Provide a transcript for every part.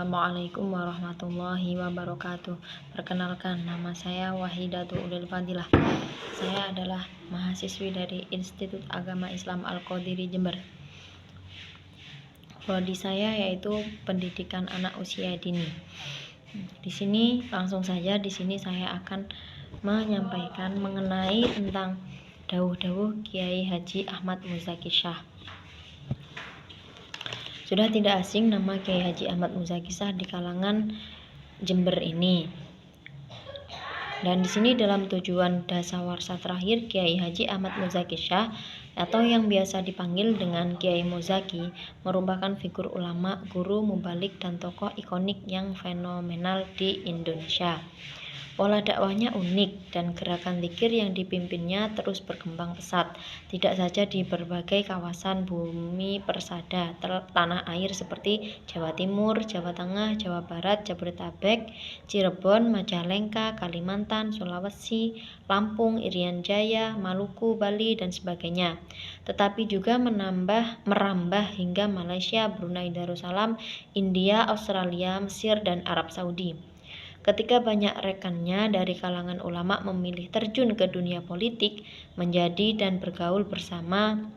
Assalamualaikum warahmatullahi wabarakatuh. Perkenalkan, nama saya Wahidatu Udil Fadilah. Saya adalah mahasiswi dari Institut Agama Islam Al-Qadiri Jember. Prodi saya yaitu pendidikan anak usia dini. Di sini saya akan menyampaikan mengenai tentang dawuh-dawuh Kiai Haji Ahmad Muzaki Shah. Sudah tidak asing nama Kiai Haji Ahmad Muzaki Shah di kalangan Jember ini. Dan di sini dalam tujuan dasawarsa terakhir Kiai Haji Ahmad Muzaki Shah atau yang biasa dipanggil dengan Kiai Muzaki merupakan figur ulama, guru, mubalik, dan tokoh ikonik yang fenomenal di Indonesia. Pola dakwahnya unik dan gerakan zikir yang dipimpinnya terus berkembang pesat, tidak saja di berbagai kawasan bumi persada tanah air seperti Jawa Timur, Jawa Tengah, Jawa Barat, Jabodetabek, Cirebon, Majalengka, Kalimantan, Sulawesi, Lampung, Irian Jaya, Maluku, Bali, dan sebagainya, tetapi juga merambah hingga Malaysia, Brunei Darussalam, India, Australia, Mesir, dan Arab Saudi. Ketika banyak rekannya dari kalangan ulama memilih terjun ke dunia politik, menjadi dan bergaul bersama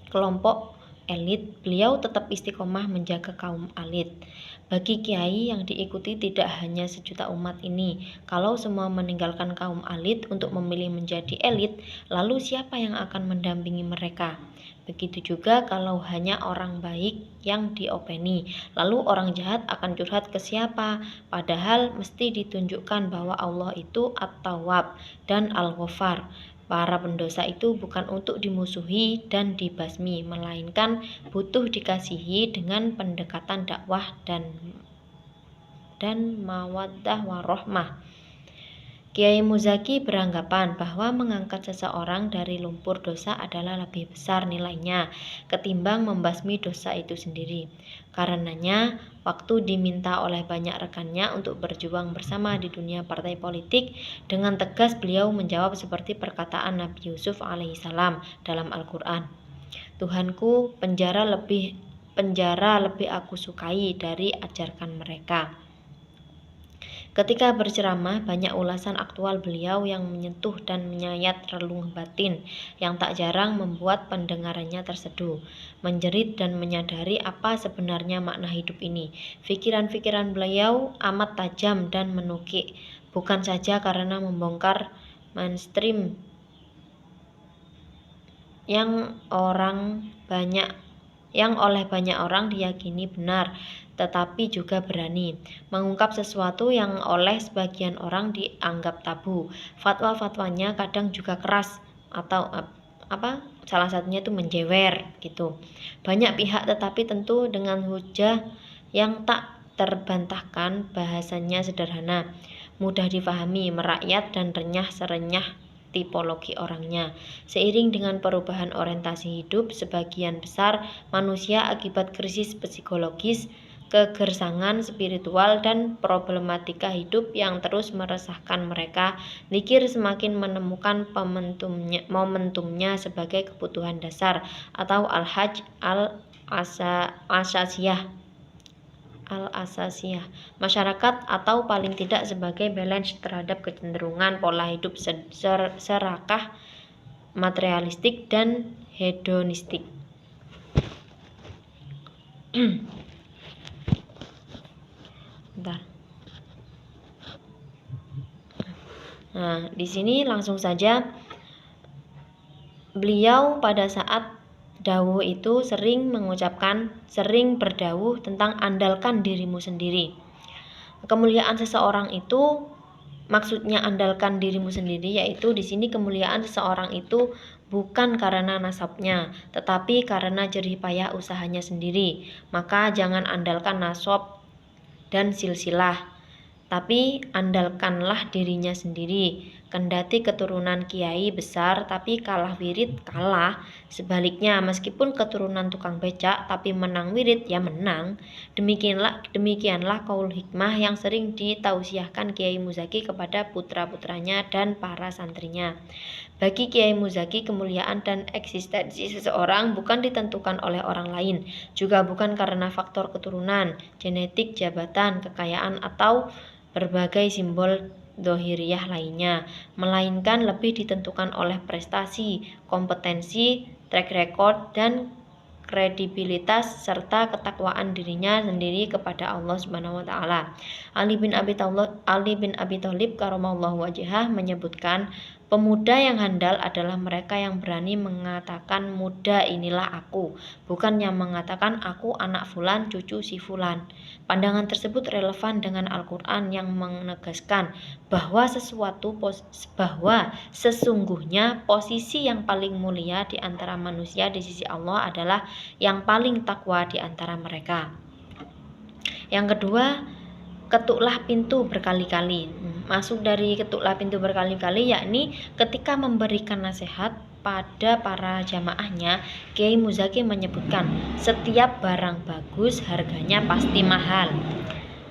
kelompok elit, beliau tetap istiqomah menjaga kaum elit. Bagi kiai yang diikuti tidak hanya sejuta umat ini, kalau semua meninggalkan kaum elit untuk memilih menjadi elit, lalu siapa yang akan mendampingi mereka? Begitu juga kalau hanya orang baik yang diopeni, lalu orang jahat akan curhat ke siapa? Padahal mesti ditunjukkan bahwa Allah itu At-Tawwab dan Al-Ghaffar. Para pendosa itu bukan untuk dimusuhi dan dibasmi, melainkan butuh dikasihi dengan pendekatan dakwah dan mawaddah warahmah. Kiai Muzaki beranggapan bahwa mengangkat seseorang dari lumpur dosa adalah lebih besar nilainya ketimbang membasmi dosa itu sendiri. Karenanya, waktu diminta oleh banyak rekannya untuk berjuang bersama di dunia partai politik, dengan tegas beliau menjawab seperti perkataan Nabi Yusuf alaihissalam dalam Al-Quran. Tuhanku, penjara lebih aku sukai dari ajarkan mereka. Ketika berceramah, banyak ulasan aktual beliau yang menyentuh dan menyayat relung batin, yang tak jarang membuat pendengarannya terseduh, menjerit dan menyadari apa sebenarnya makna hidup ini. Pikiran-pikiran beliau amat tajam dan menukik, bukan saja karena membongkar mainstream yang oleh banyak orang diyakini benar, tetapi juga berani mengungkap sesuatu yang oleh sebagian orang dianggap tabu. Fatwa-fatwanya kadang juga keras atau salah satunya itu menjewer gitu. Banyak pihak, tetapi tentu dengan hujah yang tak terbantahkan. Bahasanya sederhana, mudah difahami, merakyat, dan renyah serenyah tipologi orangnya. Seiring dengan perubahan orientasi hidup sebagian besar manusia akibat krisis psikologis, kegersangan spiritual, dan problematika hidup yang terus meresahkan mereka, zikir semakin menemukan momentumnya sebagai kebutuhan dasar atau al-hajj al-asasiyah masyarakat, atau paling tidak sebagai balance terhadap kecenderungan pola hidup serakah, materialistik, dan hedonistik. Nah, di sini langsung saja beliau pada saat dawuh itu sering berdawuh tentang andalkan dirimu sendiri. Kemuliaan seseorang itu maksudnya andalkan dirimu sendiri, yaitu di sini kemuliaan seseorang itu bukan karena nasabnya, tetapi karena jerih payah usahanya sendiri. Maka jangan andalkan nasab dan silsilah, tapi andalkanlah dirinya sendiri. Kendati keturunan kiai besar tapi kalah wirid, kalah. Sebaliknya, meskipun keturunan tukang becak tapi menang wirid, ya menang. Demikianlah qaul hikmah yang sering ditausiahkan Kiai Muzaki kepada putra-putranya dan para santrinya. Bagi Kiai Muzaki, kemuliaan dan eksistensi seseorang bukan ditentukan oleh orang lain, juga bukan karena faktor keturunan, genetik, jabatan, kekayaan, atau berbagai simbol dohiriyah lainnya, melainkan lebih ditentukan oleh prestasi, kompetensi, track record, dan kredibilitas serta ketakwaan dirinya sendiri kepada Allah Subhanahu wa taala. Ali bin Abi Thalib karamallahu wajhah menyebutkan, pemuda yang handal adalah mereka yang berani mengatakan muda inilah aku, bukan yang mengatakan aku anak fulan, cucu si fulan. Pandangan tersebut relevan dengan Al-Qur'an yang menegaskan bahwa sesungguhnya posisi yang paling mulia di antara manusia di sisi Allah adalah yang paling takwa di antara mereka. Yang kedua, ketuklah pintu berkali-kali. Masuk dari ketuklah pintu berkali-kali yakni ketika memberikan nasihat pada para jamaahnya, Kiai Muzaki menyebutkan setiap barang bagus harganya pasti mahal.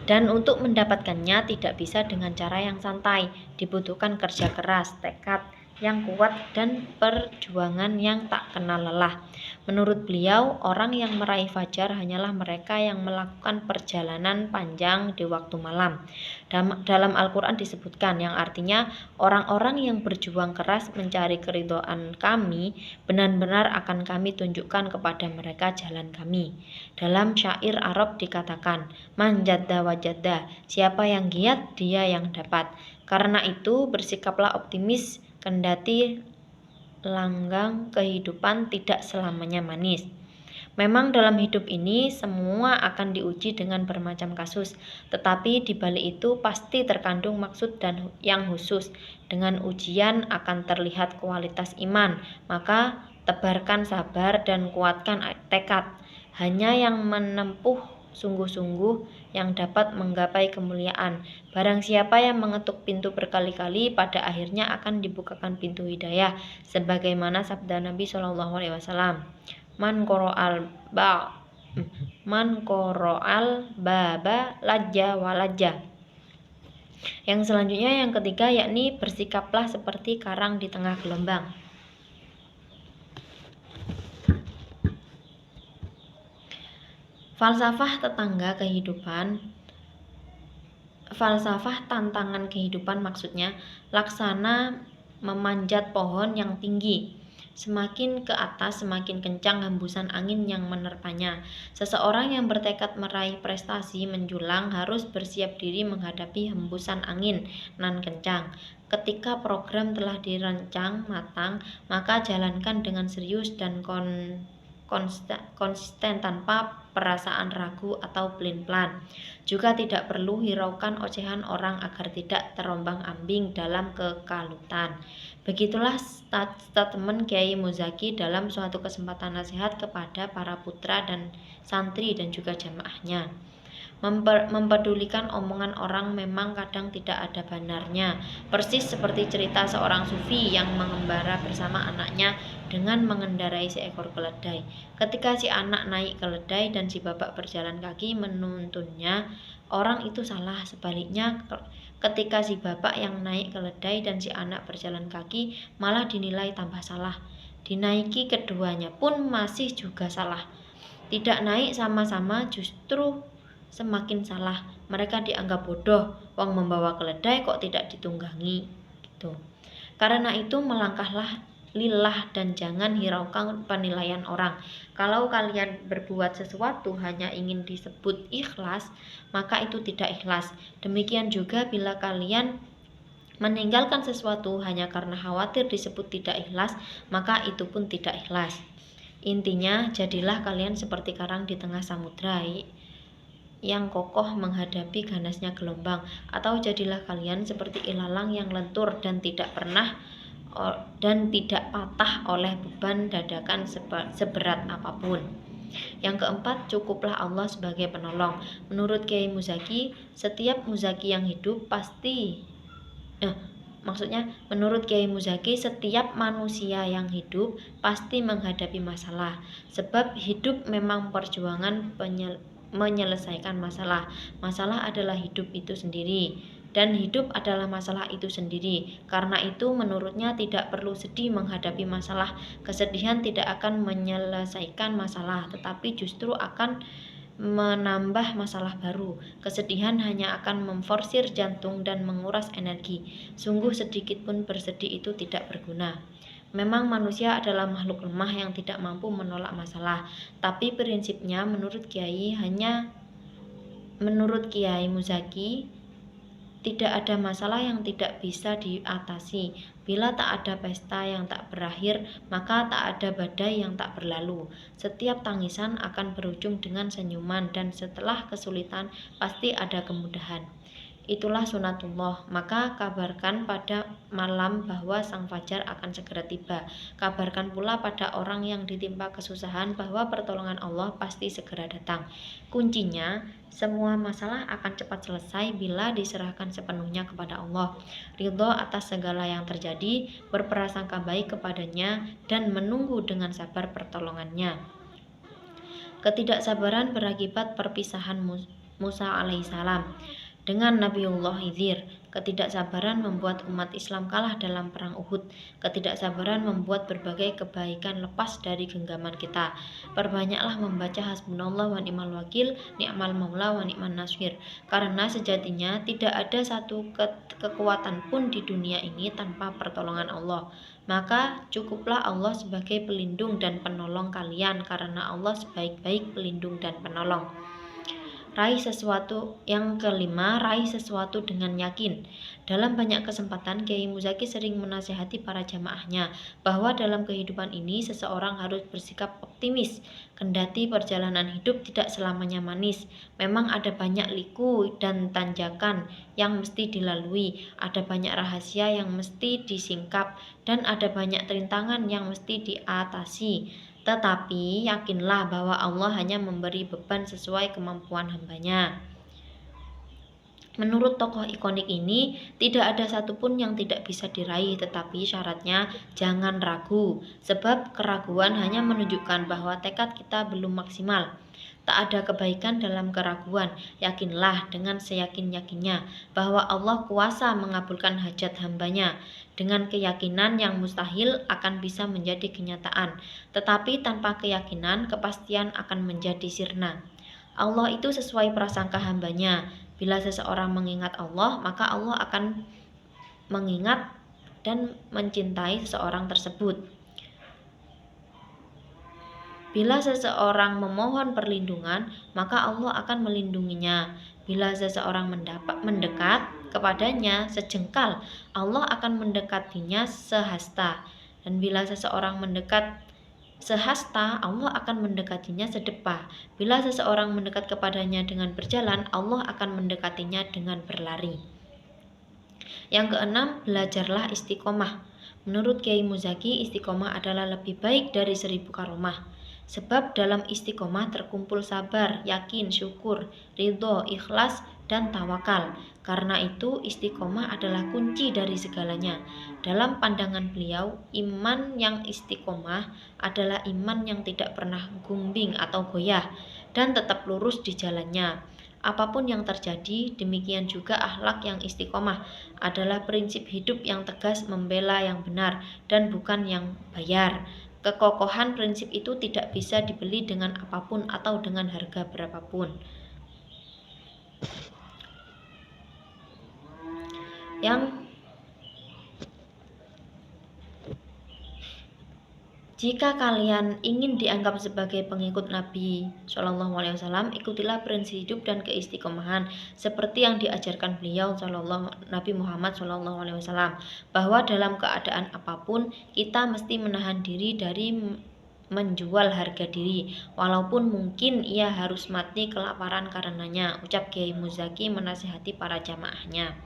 Dan untuk mendapatkannya tidak bisa dengan cara yang santai, dibutuhkan kerja keras, tekad yang kuat, dan perjuangan yang tak kenal lelah. Menurut beliau, orang yang meraih fajar hanyalah mereka yang melakukan perjalanan panjang di waktu malam. Dalam Al-Quran disebutkan, yang artinya orang-orang yang berjuang keras mencari keridhaan kami, benar-benar akan kami tunjukkan kepada mereka jalan kami. Dalam syair Arab dikatakan, man jadda wajadda, siapa yang giat dia yang dapat. Karena itu bersikaplah optimis, kendati langgang kehidupan tidak selamanya manis. Memang dalam hidup ini semua akan diuji dengan bermacam kasus, tetapi di balik itu pasti terkandung maksud dan yang khusus. Dengan ujian akan terlihat kualitas iman, maka tebarkan sabar dan kuatkan tekad. Hanya yang menempuh sungguh-sungguh yang dapat menggapai kemuliaan. Barang siapa yang mengetuk pintu berkali-kali, pada akhirnya akan dibukakan pintu hidayah, sebagaimana sabda Nabi SAW. Man qoro'al baba lajja walajja. Yang selanjutnya, yang ketiga, yakni bersikaplah seperti karang di tengah gelombang. Falsafah tantangan kehidupan maksudnya laksana memanjat pohon yang tinggi. Semakin ke atas semakin kencang hembusan angin yang menerpanya. Seseorang yang bertekad meraih prestasi menjulang harus bersiap diri menghadapi hembusan angin nan kencang. Ketika program telah dirancang matang, maka jalankan dengan serius dan konsisten tanpa perasaan ragu atau pelin-pelan. Juga tidak perlu hiraukan ocehan orang agar tidak terombang-ambing dalam kekalutan. Begitulah statement Kiai Muzaki dalam suatu kesempatan nasihat kepada para putra dan santri dan juga jamaahnya. Mempedulikan omongan orang memang kadang tidak ada benarnya, persis seperti cerita seorang sufi yang mengembara bersama anaknya dengan mengendarai seekor keledai. Ketika si anak naik keledai dan si bapak berjalan kaki menuntunnya, orang itu salah. Sebaliknya, ketika si bapak yang naik keledai dan si anak berjalan kaki malah dinilai tambah salah. Dinaiki keduanya pun masih juga salah. Tidak naik sama-sama justru semakin salah. Mereka dianggap bodoh, wong membawa keledai kok tidak ditunggangi gitu. Karena itu melangkahlah lillah dan jangan hiraukan penilaian orang. Kalau kalian berbuat sesuatu hanya ingin disebut ikhlas, maka itu tidak ikhlas. Demikian juga bila kalian meninggalkan sesuatu hanya karena khawatir disebut tidak ikhlas, maka itu pun tidak ikhlas. Intinya, jadilah kalian seperti karang di tengah samudra yang kokoh menghadapi ganasnya gelombang, atau jadilah kalian seperti ilalang yang lentur dan tidak patah oleh beban dadakan seberat apapun. Yang keempat, cukuplah Allah sebagai penolong. Menurut Kiai Muzaki, menurut Kiai Muzaki, setiap manusia yang hidup pasti menghadapi masalah. Sebab hidup memang perjuangan menyelesaikan masalah. Masalah adalah hidup itu sendiri. dan hidup adalah masalah itu sendiri. Karena itu menurutnya tidak perlu sedih menghadapi masalah. Kesedihan tidak akan menyelesaikan masalah, tetapi justru akan menambah masalah baru. Kesedihan hanya akan memforsir jantung dan menguras energi. Sungguh sedikit pun bersedih itu tidak berguna. Memang manusia adalah makhluk lemah yang tidak mampu menolak masalah, tapi prinsipnya menurut Kiai Muzaki tidak ada masalah yang tidak bisa diatasi. Bila tak ada pesta yang tak berakhir, maka tak ada badai yang tak berlalu. Setiap tangisan akan berujung dengan senyuman, dan setelah kesulitan pasti ada kemudahan. Itulah sunatullah. Maka kabarkan pada malam bahwa sang fajar akan segera tiba. Kabarkan pula pada orang yang ditimpa kesusahan bahwa pertolongan Allah pasti segera datang. Kuncinya, semua masalah akan cepat selesai bila diserahkan sepenuhnya kepada Allah. Ridho atas segala yang terjadi, berprasangka baik kepadanya, dan menunggu dengan sabar pertolongannya. Ketidaksabaran berakibat perpisahan Musa alaihissalam dengan Nabiullah Khidir. Ketidaksabaran membuat umat Islam kalah dalam perang Uhud. Ketidaksabaran membuat berbagai kebaikan lepas dari genggaman kita. Perbanyaklah membaca hasbunallah wa ni'mal wakil, ni'mal maula wa ni'man nasir. Karena sejatinya tidak ada satu kekuatan pun di dunia ini tanpa pertolongan Allah. Maka cukuplah Allah sebagai pelindung dan penolong kalian, karena Allah sebaik-baik pelindung dan penolong. Yang kelima, raih sesuatu dengan yakin. Dalam banyak kesempatan, Kiai Muzaki sering menasihati para jamaahnya bahwa dalam kehidupan ini seseorang harus bersikap optimis. Kendati perjalanan hidup tidak selamanya manis, memang ada banyak liku dan tanjakan yang mesti dilalui, ada banyak rahasia yang mesti disingkap, dan ada banyak rintangan yang mesti diatasi. Tetapi yakinlah bahwa Allah hanya memberi beban sesuai kemampuan hambanya. Menurut tokoh ikonik ini, tidak ada satupun yang tidak bisa diraih, tetapi syaratnya jangan ragu, sebab keraguan hanya menunjukkan bahwa tekad kita belum maksimal. Tak ada kebaikan dalam keraguan. Yakinlah dengan seyakin-yakinnya bahwa Allah kuasa mengabulkan hajat hambanya. Dengan keyakinan yang mustahil akan bisa menjadi kenyataan, tetapi tanpa keyakinan kepastian akan menjadi sirna. Allah itu sesuai prasangka hambanya. Bila seseorang mengingat Allah, maka Allah akan mengingat dan mencintai seseorang tersebut. Bila seseorang memohon perlindungan, maka Allah akan melindunginya. Bila seseorang mendekat kepadanya sejengkal, Allah akan mendekatinya sehasta. Dan bila seseorang mendekat sehasta, Allah akan mendekatinya sedepa. Bila seseorang mendekat kepadanya dengan berjalan, Allah akan mendekatinya dengan berlari. Yang keenam, belajarlah istiqomah. Menurut Kiai Muzaki, istiqomah adalah lebih baik dari 1000 karomah. Sebab dalam istiqomah terkumpul sabar, yakin, syukur, ridho, ikhlas, dan tawakal. Karena itu istiqomah adalah kunci dari segalanya. Dalam pandangan beliau, iman yang istiqomah adalah iman yang tidak pernah gumbing atau goyah dan tetap lurus di jalannya. Apapun yang terjadi, demikian juga akhlak yang istiqomah adalah prinsip hidup yang tegas membela yang benar dan bukan yang bayar. Kekokohan prinsip itu tidak bisa dibeli dengan apapun atau dengan harga berapapun. Jika kalian ingin dianggap sebagai pengikut Nabi Shallallahu Alaihi Wasallam, ikutilah prinsip hidup dan keistiqomahan seperti yang diajarkan beliau Nabi Muhammad Shallallahu Alaihi Wasallam, bahwa dalam keadaan apapun kita mesti menahan diri dari menjual harga diri, walaupun mungkin ia harus mati kelaparan karenanya. Ucap Kiai Muzaki menasihati para jamaahnya.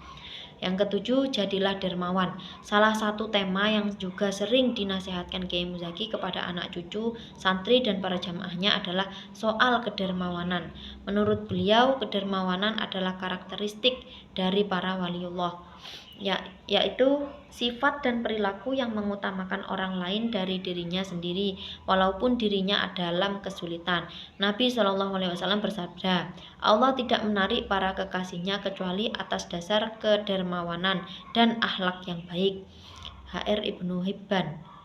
Yang ketujuh, jadilah dermawan. Salah satu tema yang juga sering dinasihatkan Kiai Muzaki kepada anak cucu, santri, dan para jamaahnya adalah soal kedermawanan. Menurut beliau, kedermawanan adalah karakteristik dari para waliullah. yaitu sifat dan perilaku yang mengutamakan orang lain dari dirinya sendiri walaupun dirinya dalam kesulitan. Nabi SAW bersabda, Allah tidak menarik para kekasihnya kecuali atas dasar kedermawanan dan akhlak yang baik. HR Ibnu Hibban.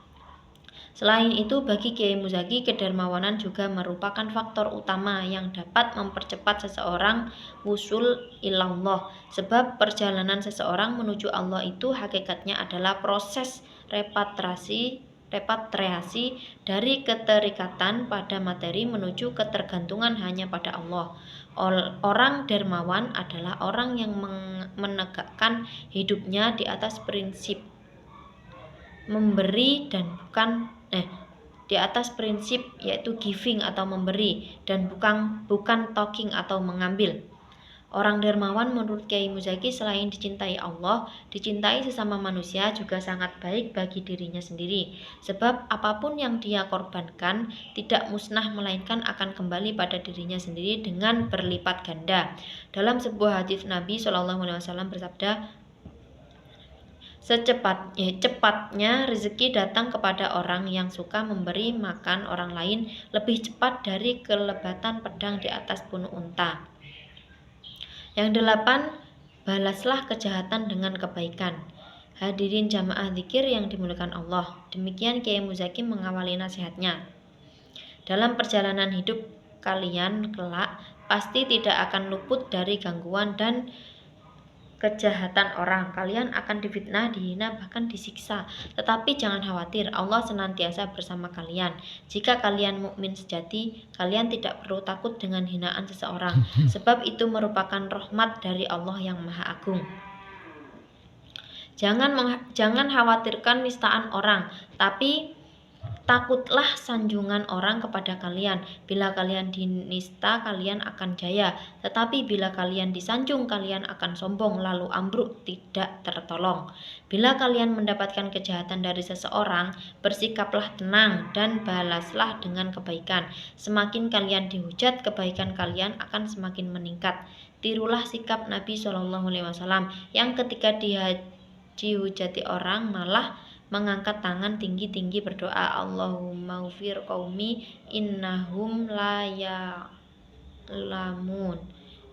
Selain itu, bagi Kiai Muzaki, kedermawanan juga merupakan faktor utama yang dapat mempercepat seseorang wusul ilallah. Sebab perjalanan seseorang menuju Allah itu hakikatnya adalah proses repatriasi dari keterikatan pada materi menuju ketergantungan hanya pada Allah. Orang dermawan adalah orang yang menegakkan hidupnya di atas prinsip memberi dan di atas prinsip yaitu giving atau memberi dan bukan talking atau mengambil. Orang dermawan menurut Kiai Muzaki selain dicintai Allah, dicintai sesama manusia juga sangat baik bagi dirinya sendiri. Sebab apapun yang dia korbankan tidak musnah melainkan akan kembali pada dirinya sendiri dengan berlipat ganda. Dalam sebuah hadis Nabi SAW bersabda, cepatnya rezeki datang kepada orang yang suka memberi makan orang lain lebih cepat dari kelebatan pedang di atas bunuh unta. Yang 8, balaslah kejahatan dengan kebaikan. Hadirin jamaah zikir yang dimuliakan Allah, demikian Kiai Muzaki mengawali nasihatnya. Dalam perjalanan hidup kalian kelak pasti tidak akan luput dari gangguan dan kejahatan orang. Kalian akan difitnah, dihina, bahkan disiksa. Tetapi jangan khawatir, Allah senantiasa bersama kalian. Jika kalian mukmin sejati, kalian tidak perlu takut dengan hinaan seseorang, sebab itu merupakan rahmat dari Allah yang Maha Agung. Jangan khawatirkan nistaan orang, tapi takutlah sanjungan orang kepada kalian. Bila kalian dinista, kalian akan jaya. Tetapi bila kalian disanjung, kalian akan sombong, lalu ambruk tidak tertolong. Bila kalian mendapatkan kejahatan dari seseorang, bersikaplah tenang dan balaslah dengan kebaikan. Semakin kalian dihujat, kebaikan kalian akan semakin meningkat. Tirulah sikap Nabi SAW yang ketika dihujati orang malah mengangkat tangan tinggi-tinggi berdoa, Allahumma ufir qaumi innahum la ya'lamun,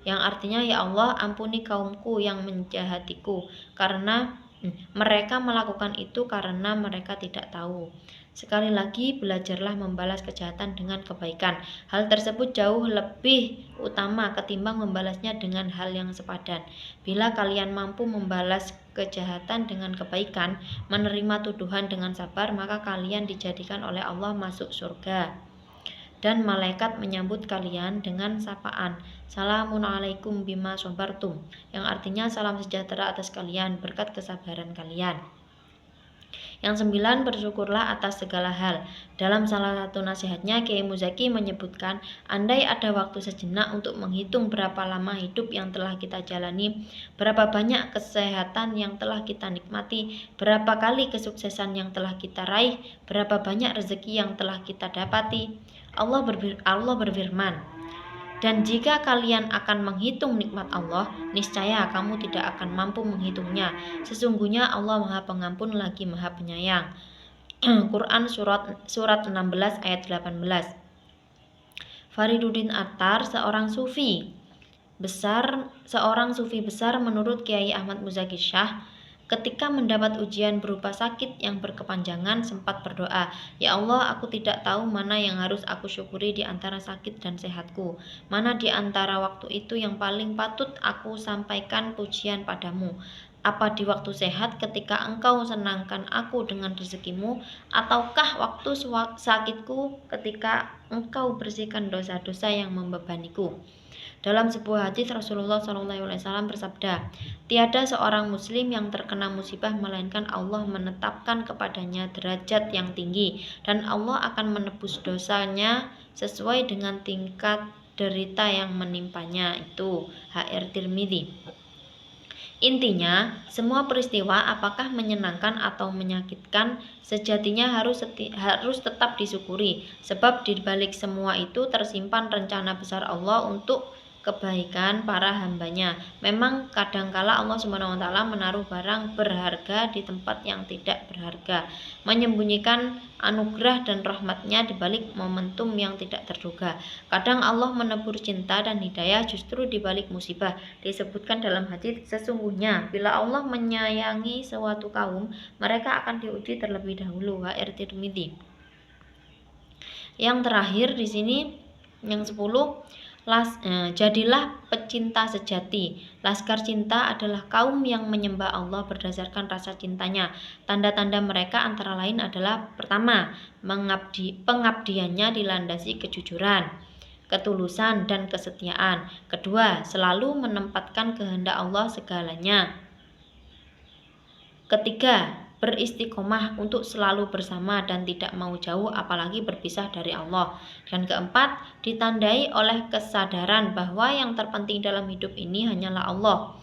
yang artinya, ya Allah ampuni kaumku yang menjahatiku karena mereka melakukan itu karena mereka tidak tahu. Sekali lagi, belajarlah membalas kejahatan dengan kebaikan. Hal tersebut jauh lebih utama ketimbang membalasnya dengan hal yang sepadan. Bila kalian mampu membalas kejahatan dengan kebaikan, menerima tuduhan dengan sabar, maka kalian dijadikan oleh Allah masuk surga. Dan malaikat menyambut kalian dengan sapaan, Salamun alaikum bima sobartum, yang artinya salam sejahtera atas kalian berkat kesabaran kalian. Yang 9, bersyukurlah atas segala hal. Dalam salah satu nasihatnya, Kiai Muzaki menyebutkan, andai ada waktu sejenak untuk menghitung berapa lama hidup yang telah kita jalani, berapa banyak kesehatan yang telah kita nikmati, berapa kali kesuksesan yang telah kita raih, berapa banyak rezeki yang telah kita dapati. Allah berfirman, dan jika kalian akan menghitung nikmat Allah, niscaya kamu tidak akan mampu menghitungnya. Sesungguhnya Allah Maha Pengampun lagi Maha Penyayang. Quran surat 16 ayat 18. Fariduddin Attar, seorang sufi besar menurut Kiai Ahmad Muzaki Shah, ketika mendapat ujian berupa sakit yang berkepanjangan sempat berdoa, ya Allah, aku tidak tahu mana yang harus aku syukuri di antara sakit dan sehatku. Mana di antara waktu itu yang paling patut aku sampaikan pujian padamu. Apa di waktu sehat ketika engkau senangkan aku dengan rezekimu, ataukah waktu sakitku ketika engkau bersihkan dosa-dosa yang membebaniku? Dalam sebuah hadis Rasulullah SAW bersabda, tiada seorang muslim yang terkena musibah melainkan Allah menetapkan kepadanya derajat yang tinggi dan Allah akan menebus dosanya sesuai dengan tingkat derita yang menimpanya. Itu HR Tirmidzi. Intinya, semua peristiwa apakah menyenangkan atau menyakitkan sejatinya harus tetap disyukuri, sebab di balik semua itu tersimpan rencana besar Allah untuk kebaikan para hambanya. Memang kadangkala Allah SWT menaruh barang berharga di tempat yang tidak berharga, menyembunyikan anugerah dan rahmatnya di balik momentum yang tidak terduga. Kadang Allah menebur cinta dan hidayah justru di balik musibah. Disebutkan dalam hadits, sesungguhnya bila Allah menyayangi suatu kaum, mereka akan diuji terlebih dahulu. Tirmidzi. Yang terakhir di sini yang 10, jadilah pecinta sejati. Laskar cinta adalah kaum yang menyembah Allah berdasarkan rasa cintanya. Tanda-tanda mereka antara lain adalah: pertama, pengabdiannya dilandasi kejujuran, ketulusan dan kesetiaan. Kedua, selalu menempatkan kehendak Allah segalanya. Ketiga, beristiqomah untuk selalu bersama dan tidak mau jauh apalagi berpisah dari Allah. Dan keempat, ditandai oleh kesadaran bahwa yang terpenting dalam hidup ini hanyalah Allah.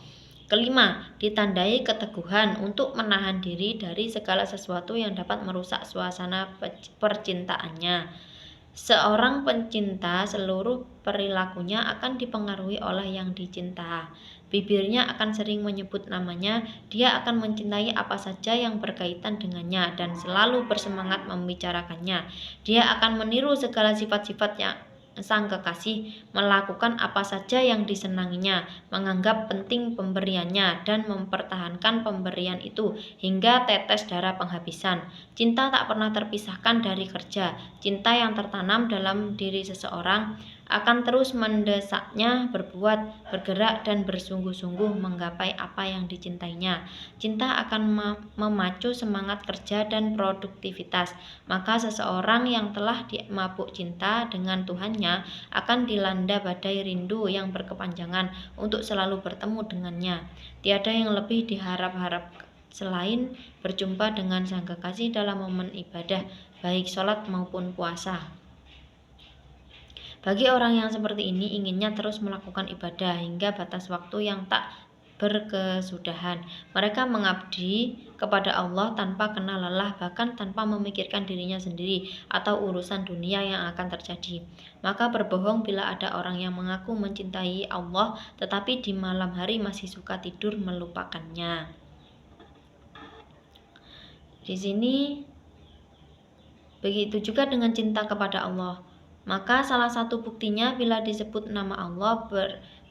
Kelima, ditandai keteguhan untuk menahan diri dari segala sesuatu yang dapat merusak suasana percintaannya. Seorang pencinta, seluruh perilakunya akan dipengaruhi oleh yang dicinta. Bibirnya akan sering menyebut namanya, dia akan mencintai apa saja yang berkaitan dengannya dan selalu bersemangat membicarakannya. Dia akan meniru segala sifat-sifat yang sang kekasih, melakukan apa saja yang disenanginya, menganggap penting pemberiannya dan mempertahankan pemberian itu hingga tetes darah penghabisan. Cinta tak pernah terpisahkan dari kerja. Cinta yang tertanam dalam diri seseorang akan terus mendesaknya berbuat, bergerak dan bersungguh-sungguh menggapai apa yang dicintainya. Cinta akan memacu semangat kerja dan produktivitas. Maka seseorang yang telah mabuk cinta dengan Tuhannya akan dilanda badai rindu yang berkepanjangan untuk selalu bertemu dengannya. Tiada yang lebih diharap-harap selain berjumpa dengan sang kekasih dalam momen ibadah, baik sholat maupun puasa. Bagi orang yang seperti ini, inginnya terus melakukan ibadah hingga batas waktu yang tak berkesudahan. Mereka mengabdi kepada Allah tanpa kenal lelah, bahkan tanpa memikirkan dirinya sendiri atau urusan dunia yang akan terjadi. Maka berbohong bila ada orang yang mengaku mencintai Allah tetapi di malam hari masih suka tidur melupakannya. Di sini begitu juga dengan cinta kepada Allah. Maka salah satu buktinya bila disebut nama Allah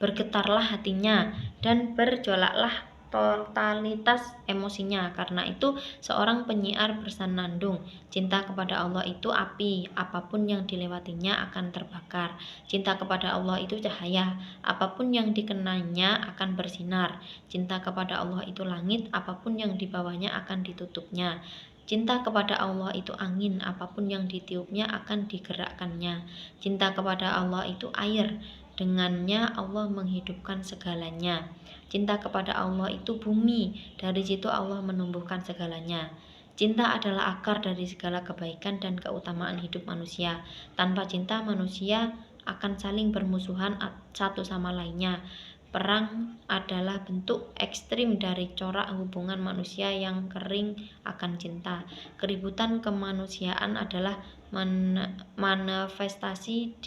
bergetarlah hatinya dan berjolaklah totalitas emosinya. Karena itu seorang penyiar bersenandung, cinta kepada Allah itu api, apapun yang dilewatinya akan terbakar. Cinta kepada Allah itu cahaya, apapun yang dikenanya akan bersinar. Cinta kepada Allah itu langit, apapun yang dibawahnya akan ditutupnya. Cinta kepada Allah itu angin, apapun yang ditiupnya akan digerakkannya. Cinta kepada Allah itu air, dengannya Allah menghidupkan segalanya. Cinta kepada Allah itu bumi, dari situ Allah menumbuhkan segalanya. Cinta adalah akar dari segala kebaikan dan keutamaan hidup manusia. Tanpa cinta, manusia akan saling bermusuhan satu sama lainnya. Perang adalah bentuk ekstrim dari corak hubungan manusia yang kering akan cinta. Keributan kemanusiaan adalah manifestasi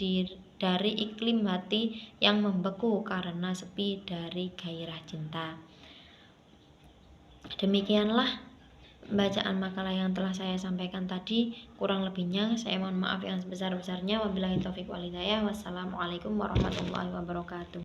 dari iklim hati yang membeku karena sepi dari gairah cinta. Demikianlah bacaan makalah yang telah saya sampaikan tadi. Kurang lebihnya saya mohon maaf yang sebesar-besarnya. Wabillahi taufiq wal hidayah. Wassalamualaikum warahmatullahi wabarakatuh.